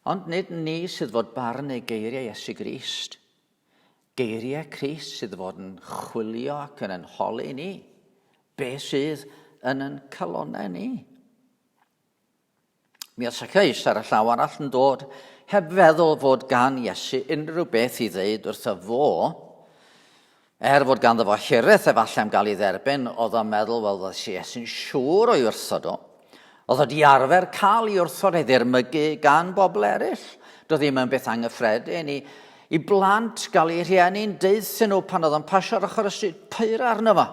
Ond nid ni sydd fod barn neu geiriau Iesu Grist. Geiriau Crist sydd fod yn chwilio ac yn holi ni. Be sydd yn yn calonau ni. Mi oedd Zacchaeus ar y llaw arall yn dod heb feddwl fod gan Iesu unrhyw beth I ddeud wrtho fo. Fod ganddo fo hiraeth efallai am gael ei dderbyn, oedd o'n meddwl, wel, oedd Iesu'n siŵr o'i wrthod o. Oedd o di arfer cael ei wrthod ei ddirmygu gan bobl eraill. Doedd ddim yn beth anghyffredin I blant gael ei rhieni'n deithio nhw pan oedd o'n pasio ar ochr y stryd, pyr arno fo.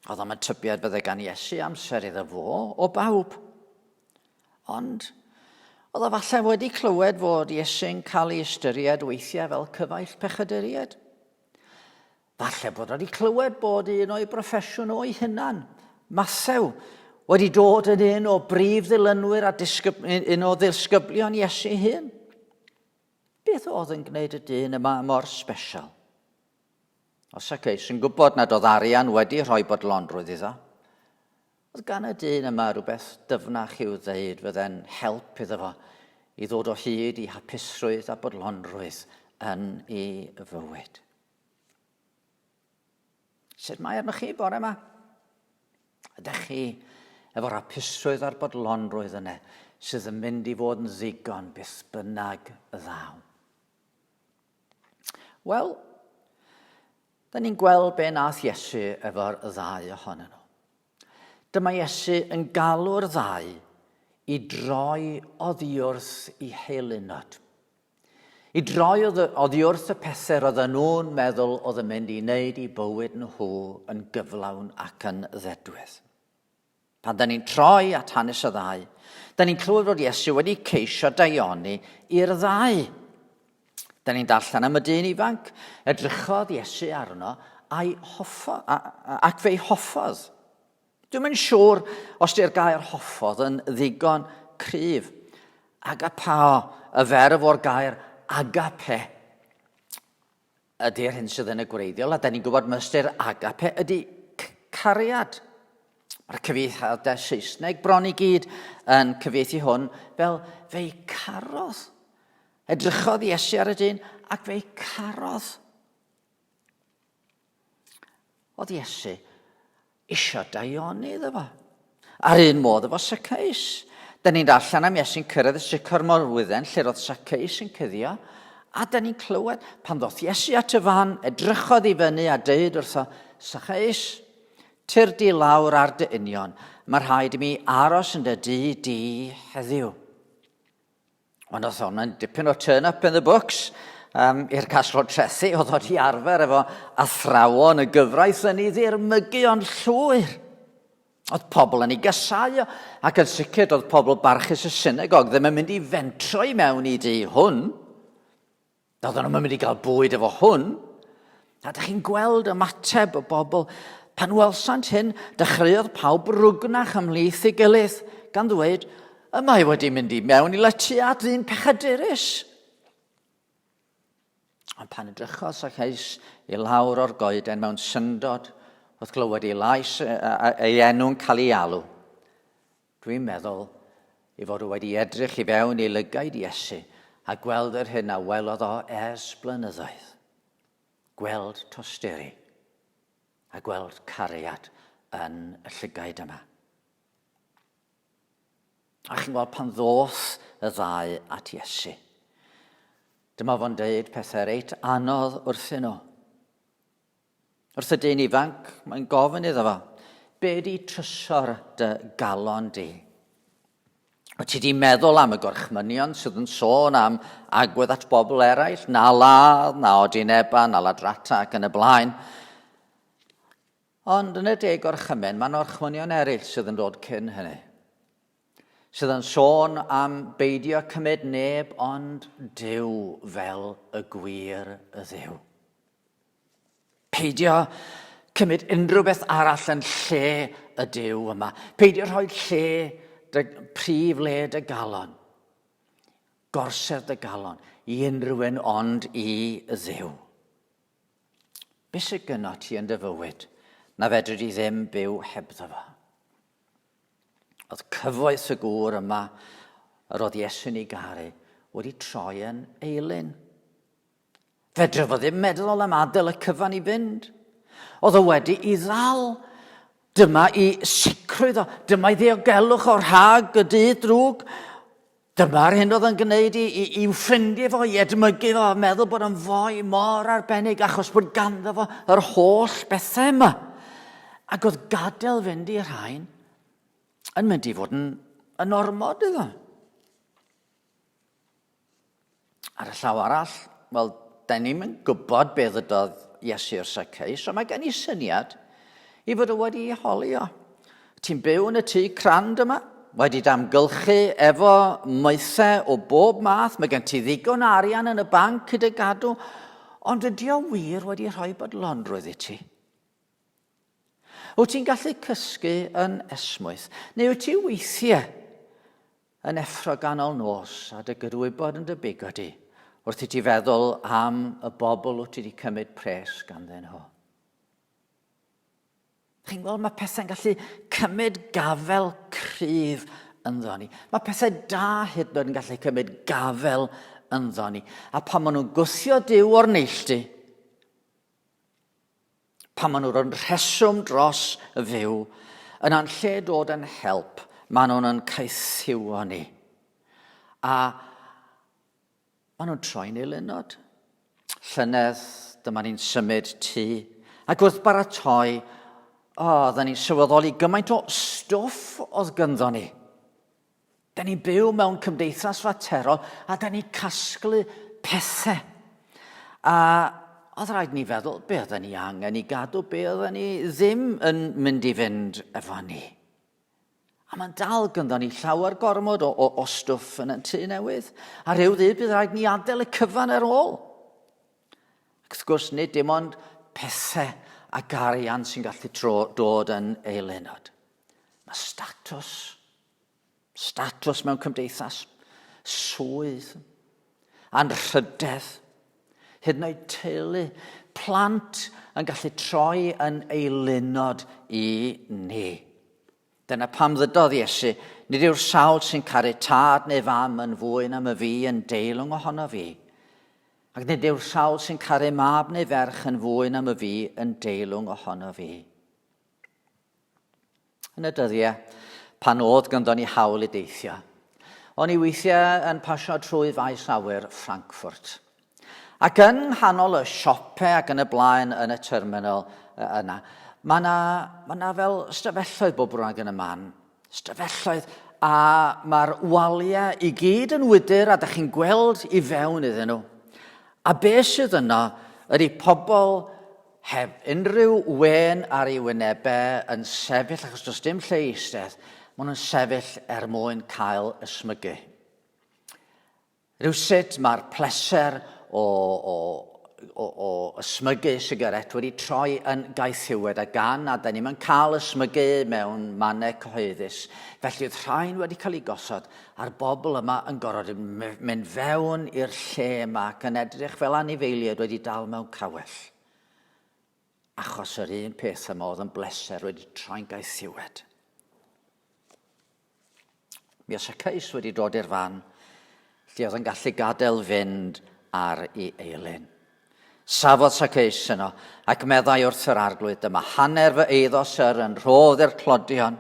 Oedd o'n tybiad byddai gan Iesu amser iddo fo o bawb. Ond oedd o falle wedi clywed fod Iesu'n cael ei ystyried weithiau fel cyfaill pechaduriad. Falle bod wedi clywed bod un o'i broffesiwn o'i hunan, Mathew, wedi dod yn un o brif ddilynwyr a un o ddisgyblion Iesu hyn. Beth oedd yn gwneud y dyn yma mor sbesial? Os Zacchaeus yn gwybod nad oedd arian wedi rhoi bodlonrwydd iddo, oedd gan y dyn yma rhywbeth dyfnach i'w ddeud fydde'n help iddo fo I ddod o hyd I hapusrwydd a bodlonrwydd yn ei fywyd. Sut mae arnoch chi bore yma? Ydych chi efo'r hapusrwydd a'r bodlonrwydd yna sydd yn mynd I fod yn ddigon beth bynnag y ddaw? Wel, da ni'n gweld be nath Iesu efo'r ddau ohonyn nhw. Dyma Iesu yn galw'r ddau I droi oddi wrth I heilunod. I droi oddi wrth y pethau roedden nhw'n meddwl oedd yn mynd I wneud I bywyd nhw yn gyflawn ac yn ddedwydd. Pan da ni'n troi at hanes y ddau, da ni'n clywed fod Iesu wedi ceisio daioni i'r ddau. Da ni'n darllen am y dyn ifanc, edrychodd Iesu arno ac fe'i hoffodd. Dwi'n mynd siŵr os di'r gair hoffodd yn ddigon cryf. Agapao, y ferf o'r gair agape, ydy'r hyn sydd yn y gwreiddiol, a da ni'n gwybod mae ystyr agape ydy cariad. Mae'r cyfieithiadau Saesneg bron I gyd yn cyfieithu hwn fel fe'i carodd. Edrychodd Iesu ar y dyn ac fe'i carodd. Oedd Iesu isio daioni iddo fo. Ar un modd efo Zacchaeus. Da ni'n darllen am Iesu'n cyrraedd y sicr morwydden lle roedd Zacchaeus yn cuddio, a da ni'n clywed pan ddoth Iesu at y fan, edrychodd I fyny a deud wrtho, Zacchaeus, tyr di lawr ar dy union, mae rhaid I mi aros yn dy di heddiw. Ond oedd hwnna'n dipyn o turn up in the books, i'r casglo trethu, oedd o di arfer efo athrawon y gyfraith yn ei ddirmygu ond llwyr. Oedd pobl yn ei gysau ac yn sicr oedd pobl barchus y synagog ddim yn mynd I fentro I mewn I di hwn. Doedden nhw'n mynd I gael bwyd efo hwn. A ydych chi'n gweld ymateb o bobl. Pan welsant hyn, dechreuodd pawb rwgnach ymhlith I gilydd gan ddweud, y mae wedi mynd I mewn I letiad ddyn pechadurus. Ond pan edrychodd Zacchaeus I lawr o'r goeden mewn syndod, oedd glywed ei enw'n cael ei alw. Dwi'n meddwl I fod o wedi edrych I fewn I lygaid Iesu a gweld yr hyn a welodd o ers blynyddoedd. Gweld tosteri a gweld cariad yn y llygaid yma. A chi'n gweld pan ddoth y ddau at Iesu. Dyma fo'n deud pethau reit anodd wrthyn nhw. Wrth y dyn ifanc, mae'n gofyn iddo fo, be di trysor dy galon di? O ti di meddwl am y gorchmynion sydd yn sôn am agwedd at bobl eraill, na ladd, na odineba, na ladrata ac yn y blaen. Ond yn y deg gorchymyn, mae'n orchmynion eraill sydd yn dod cyn hynny. Sydd yn sôn am beidio cymryd neb ond Duw fel y gwir y Dduw. Peidio cymryd unrhyw beth arall yn lle y Duw yma. Peidio rhoi lle prif le dy galon. Gorsedd dy galon I unrhyw un ond I Dduw. Be sy'n gyno ti yn dy fywyd na fedri di ddim byw hebddo fo? Oedd cyfoes y gŵr yma, yr oedd Iesu'n ei garu, wedi troi yn eilyn. Fedra fo ddim meddwl am adael y cyfan i fynd. Oedd o wedi i ddal. Dyma i sicrwydd o, dyma i ddiogelwch o'r rhag y dydd drwg. Dyma'r hyn oedd yn gwneud i'w ffrindiau fo, i edmygu fo, a meddwl bod yn foi mor arbennig achos bod ganddo fo yr holl bethau yma. Ac oedd gadael fynd i'r rhain yn mynd i fod yn ormod iddo. Ar y llaw arall, wel, da ni'n yn gwybod beth ydoedd Iesu'r Saceus, ond mae gen i syniad i fod o wedi ei holi o. Ti'n byw yn y tŷ crand yma, wedi damgylchu efo maethau o bob math, mae gen ti ddigon arian yn y banc gyda gadw, ond ydy o wir wedi rhoi bodlonrwydd i ti. Wyt ti'n gallu cysgu yn esmwyth, neu wyt ti weithiau yn effro ganol nos a dy gydwybod yn dy bigodi, wrth i ti feddwl am y bobl wyt ti wedi cymryd pres ganddyn nhw. Chi'n gweld, mae pethau'n gallu cymryd gafel cryf ynddo ni. Mae pethau da hyd yn oed yn gallu cymryd gafel ynddo ni. A pan maen nhw'n gwthio Duw o'r neilltu, pan maen nhw'n rheswm dros y fyw, yna'n lle dod yn help, maen nhw'n caethiwo ni. A maen nhw'n troi'n eilynod. Llynedd, dyma ni'n symud tŷ. Ac wrth baratoi, da ni'n sylweddoli gymaint o stwff oedd gynddo ni. Da ni'n byw mewn cymdeithas faterol a da ni'n casglu pethau. A oedd rhaid ni feddwl be oedden ni angen i gadw, be oedden ni ddim yn mynd i fynd efo ni. A mae'n dal gynddo ni llawer gormod o stwff yn y tŷ newydd. A rhyw ddydd bydd rhaid ni adael y cyfan ar ôl. Ac wrth gwrs, nid dim ond pethau a garian sy'n gallu dod yn eilynod. Mae statws mewn cymdeithas, swydd, anrhydedd, hyd yn oed teulu, plant yn gallu troi yn eilynod i ni. Dyna pam ddydodd Iesu, nid yw'r sawl sy'n caru tad neu fam yn fwy na my fi yn deilwng ohono fi. Ac nid yw'r sawl sy'n caru mab neu ferch yn fwy na my fi yn deilwng ohono fi. Yn y dyddiau, pan oedd gynddo ni hawl i deithio, o'n i weithiau yn pasio trwy faes awyr Frankfurt. Ac yn nghanol y siopau ac yn y blaen yn y terminal yna, mae na fel stafelloedd bob rwag yn y man. Stafelloedd, a mae'r waliau i gyd yn wydyr a ydych chi'n gweld i fewn iddyn nhw. A beth sydd yno ydy pobl heb unrhyw wen ar ei wynebau yn sefyll, achos does dim lle eistedd, maen nhw'n sefyll mwyn cael ysmygu. Rywsut mae'r pleser o ysmygu sigaret wedi troi yn gaethiwed a gan, a da ni'n cael ysmygu mewn mannau cyhoeddus. Felly oedd rhain wedi cael ei gosod a'r bobl yma yn gorfod mynd fewn i'r lle yma ac yn edrych fel anifeiliaid wedi dal mewn cawell. Achos yr un peth yma oedd yn bleser wedi troi'n gaethiwed. Mi oes y ceis wedi dod i'r fan, lle oedd yn gallu gadael fynd ar ei eilyn. Safodd Saceus yno ac meddai wrth yr arglwydd, dyma hanner fy eiddo syr yn rhodd i'r clodion,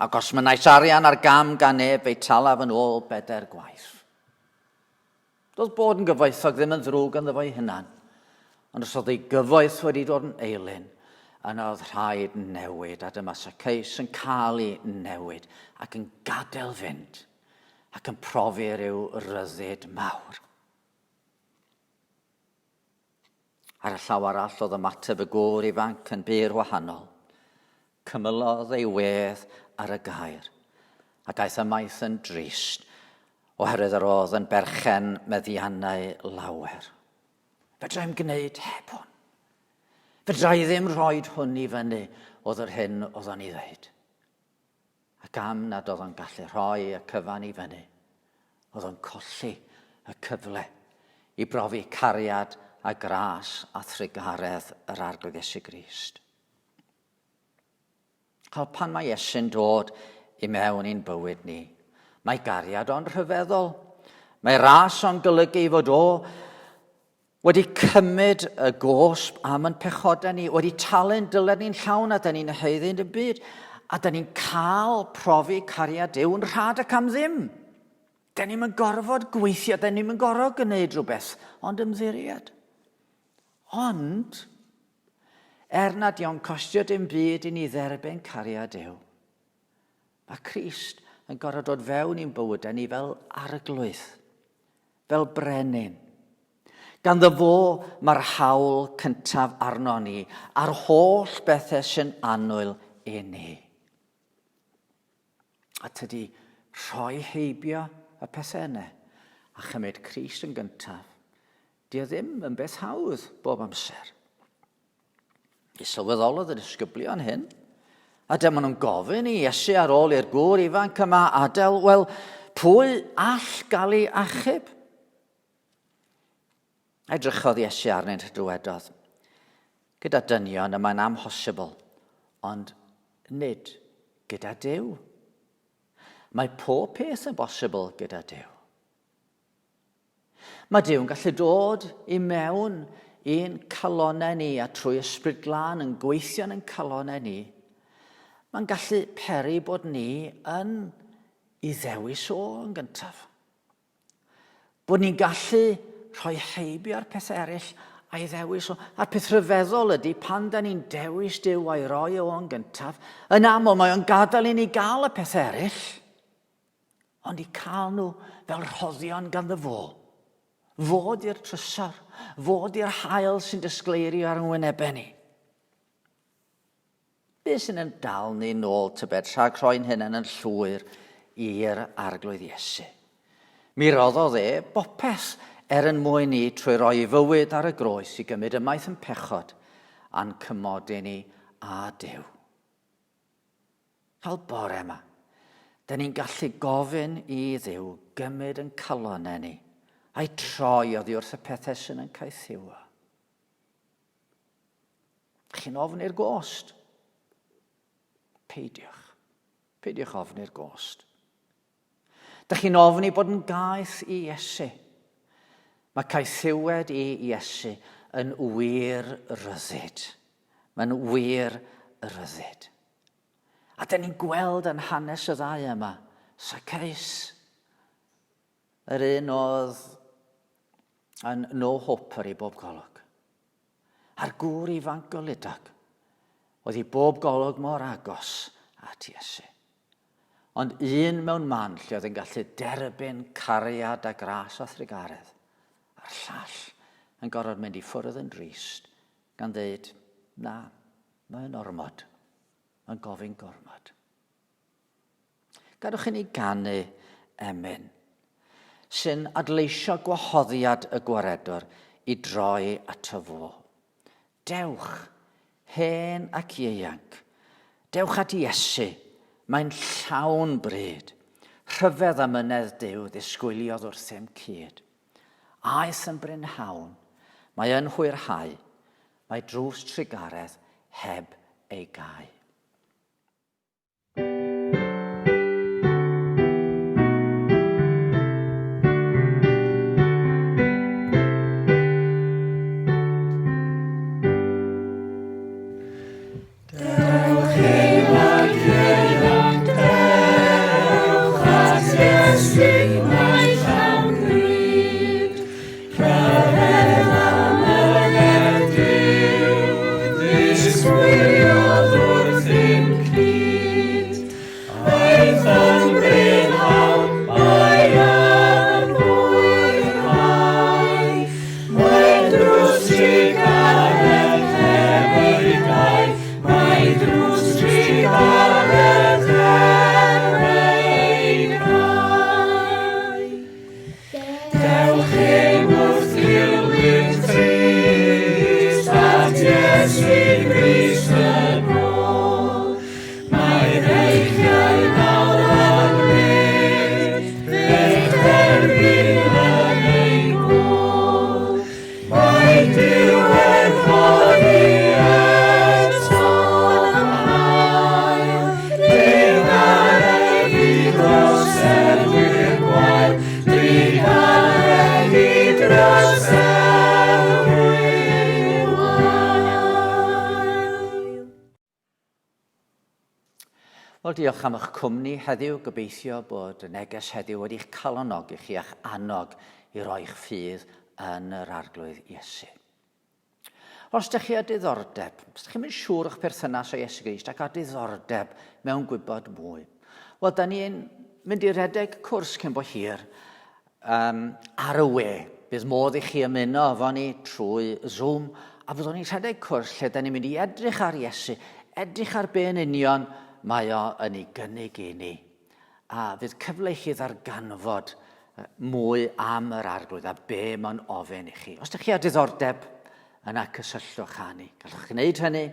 ac os mynais arian ar gam gan neb ei talaf yn ôl 4 gwaith. Doedd bod yn gyfoethog ddim yn ddrwg ynddo fo'i hunan, ond os oedd ei gyfoeth wedi dod yn eilyn, yna oedd rhaid newid, a dyma Saceus yn cael ei newid ac yn gadael fynd ac yn profi ryw ryddid mawr. Ar y llaw arall oedd ymateb y gŵr ifanc yn byr wahanol. Cymylodd ei wedd ar y gair, ac aeth y maith yn drist, oherwydd yr oedd yn berchen meddiannau lawer. Fedra i'm gwneud heb hwn. Fedra i ddim rhoi hwn i fyny oedd yr hyn oedd o'n i ddeud. Ac am nad oedd o'n gallu rhoi y cyfan i fyny, oedd o'n colli y cyfle i brofi cariad a gras a thrigaredd yr arglwydd Iesu Grist. Pan mae Iesu'n dod i mewn i'n bywyd ni, mae gariad o'n rhyfeddol. Mae ras o'n golygu fod o wedi cymryd y gosb am yn pechodau ni, wedi talu'n dyled ni'n llawn a da ni'n heiddi'n y byd, a da ni'n cael profi cariad Duw yn rhad ac am ddim. Da ni'n mynd gorfod gweithio, da ni'n mynd gorfod gwneud rhywbeth, ond ymddiried. Ond, nad yw'n costio dim byd i ni dderbyn cariad Duw, mae Crist yn gorfod dod fewn i'n bywydau ni fel arglwydd, fel brenin. Ganddo fo mae'r hawl cyntaf arno ni, a'r holl bethau sy'n annwyl i ni. A tydi rhoi heibio y pethau yna a chymryd Crist yn gyntaf, di o ddim yn beth hawdd bob amser. I sylweddolodd y disgyblion hyn, a dyma nhw'n gofyn i Iesu ar ôl i'r gŵr ifanc yma adael, wel, pwy all gael ei achub? Edrychodd Iesu arny'n rhydwedodd. Gyda dynion yma'n amhosibl, ond nid gyda Duw. Mae pob peth yn bosibl gyda Duw. Mae Duw'n gallu dod i mewn i'n calonau ni a trwy ysbryd glân yn gweithio yn calonau ni. Mae'n gallu peri bod ni yn i ddewis o yn gyntaf. Bod ni'n gallu rhoi heibio ar pethau eraill a'i ddewis o. A'r peth rhyfeddol ydy pan da ni'n dewis Duw a'i roi o yn gyntaf, yn aml mae o'n gadael i ni gael y pethau eraill, ond i cael nhw fel rhoddion ganddo fo. Fod i'r trysor, fod i'r hael sy'n disgleirio ar ngwynebau ni. Be sy'n yn dal ni nôl tybed rhag rhoi'n hyn yn llwyr i'r arglwydd Iesu? Mi roddodd bopeth mwyn ni trwy roi fywyd ar y groes i gymryd ymaith yn pechod a'n cymodi ni a Duw. Fel bore yma, da ni'n gallu gofyn i Dduw gymryd yn calonau ni a'i troi oddi wrth y pethau sy'n yn caethiwa. Chi'n ofn i'r gost? Peidiwch. Peidiwch ofn i'r gost. Da chi'n ofni bod yn gaeth i Iesu. Mae caethiwed i Iesu yn wir ryddid. Mae'n wir ryddid. A da ni'n gweld yn hanes y ddau yma, Saceus, yr un oedd yn no hoper i bob golwg. A'r gŵr ifanc o Lydag, oedd i bob golwg mor agos at Iesu. Ond un mewn man lle oedd yn gallu derbyn cariad a gras a thrigaredd. A'r llall yn gorfod mynd i ffwrdd yn drist gan ddeud, na, mae'n ormod, mae'n gofyn gormod. Gadwch i ni ganu emyn, sy'n adleisio gwahoddiad y gwaredwr i droi ato fo. Dewch, hen ac ieuanc, dewch at Iesu, mae'n llawn bryd, rhyfedd amynedd Duw ddisgwyliodd wrthym cyd. Aeth yn brynhawn, mae yn hwyrhau, mae drws trigaredd heb ei gau. Wel, diolch am eich cwmni heddiw. Gobeithio bod y neges heddiw wedi'ch calonogi chi a'ch annog i roi'ch ffydd yn yr arglwydd Iesu. Os ydych chi â diddordeb, os ydych chi'n mynd siŵr o'ch perthynas o Iesu Grist ac â diddordeb mewn gwybod mwy, wel, da ni'n mynd i redeg cwrs cyn bo hir ar y we. Bydd modd i chi ymuno efo ni trwy Zoom, a byddwn ni'n rhedeg cwrs lle da ni'n mynd i edrych ar Iesu, edrych ar be yn union mae o yn ei gynnig i ni. A fydd cyfle i chi ddarganfod mwy am yr arglwydd a be mae'n ofyn i chi. Os ydych chi â diddordeb, yna cysylltwch â ni. Gallwch chi wneud hynny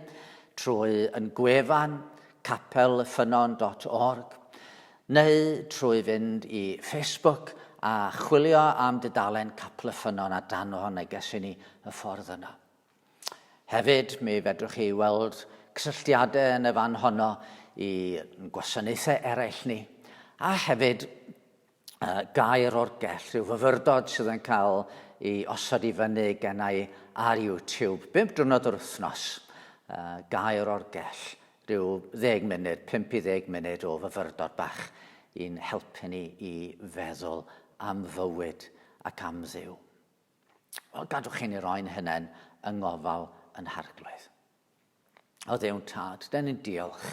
trwy yn gwefan Capel y Ffynnon.org, neu trwy fynd i Facebook a chwilio am dudalen Capel y Ffynnon a dan o neges i ni y ffordd yna. Hefyd, mi fedrwch chi weld cysylltiadau yn y fan honno i gwasanaethau eraill ni, a hefyd gair o'r gell, rhyw fyfyrdod sydd yn cael ei osod i fyny gennau ar YouTube. 5 diwrnod o'r wythnos, gair o'r gell, rhyw 10 munud, 5 i 10 munud o fyfyrdod bach i'n helpu ni i feddwl am fywyd ac am Dduw. Wel, gadwch chi'n ei roi'n hynny yng ngofal yn harglwydd. O Dduw'n Tad, da ni'n diolch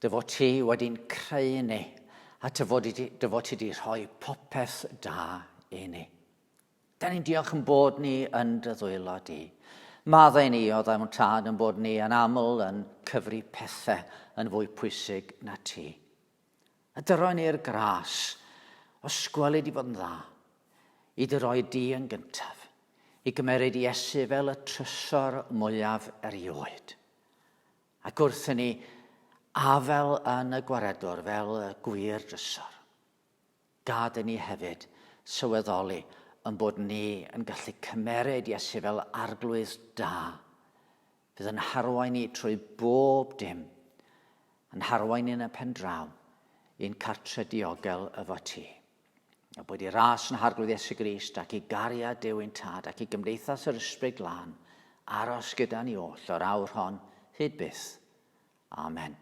dy fod ti wedi'n creu ni a dy fod ti wedi rhoi popeth da i ni. Da ni'n diolch yn bod ni yn dy ddwylo di. Maddau ni o Dduw'n Tad yn bod ni yn aml yn cyfri pethau yn fwy pwysig na ti. A dy roi ni'r gras o sgwelyd i fod yn dda, i dy roi di yn gyntaf, i gymeryd Iesu fel y trysor mwyaf erioed. Ac wrth ni a fel yn y gwaredwr, fel y gwir drysor. Gad ni hefyd sylweddoli yn bod ni yn gallu cymeryd Iesu fel arglwydd da, fydd yn harwain ni trwy bob dim, yn harwain ni yn y pen draw, i'n cartre diogel efo ti. A bod i ras yn harglwydd Iesu Grist ac i gariad Duw ein Tad ac i gymdeithas yr ysbryd glân, aros gyda ni oll o'r awr hon hyd byth. Amen.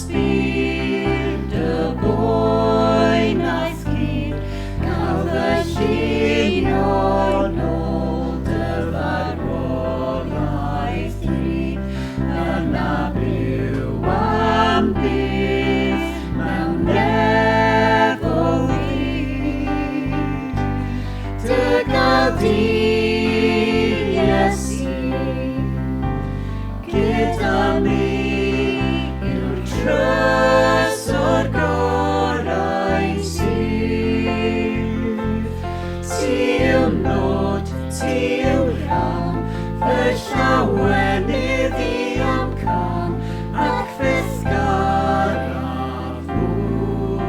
Be fy siawenydd i amcan ac ffisgar ar ddŵr.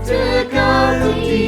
Dy gad di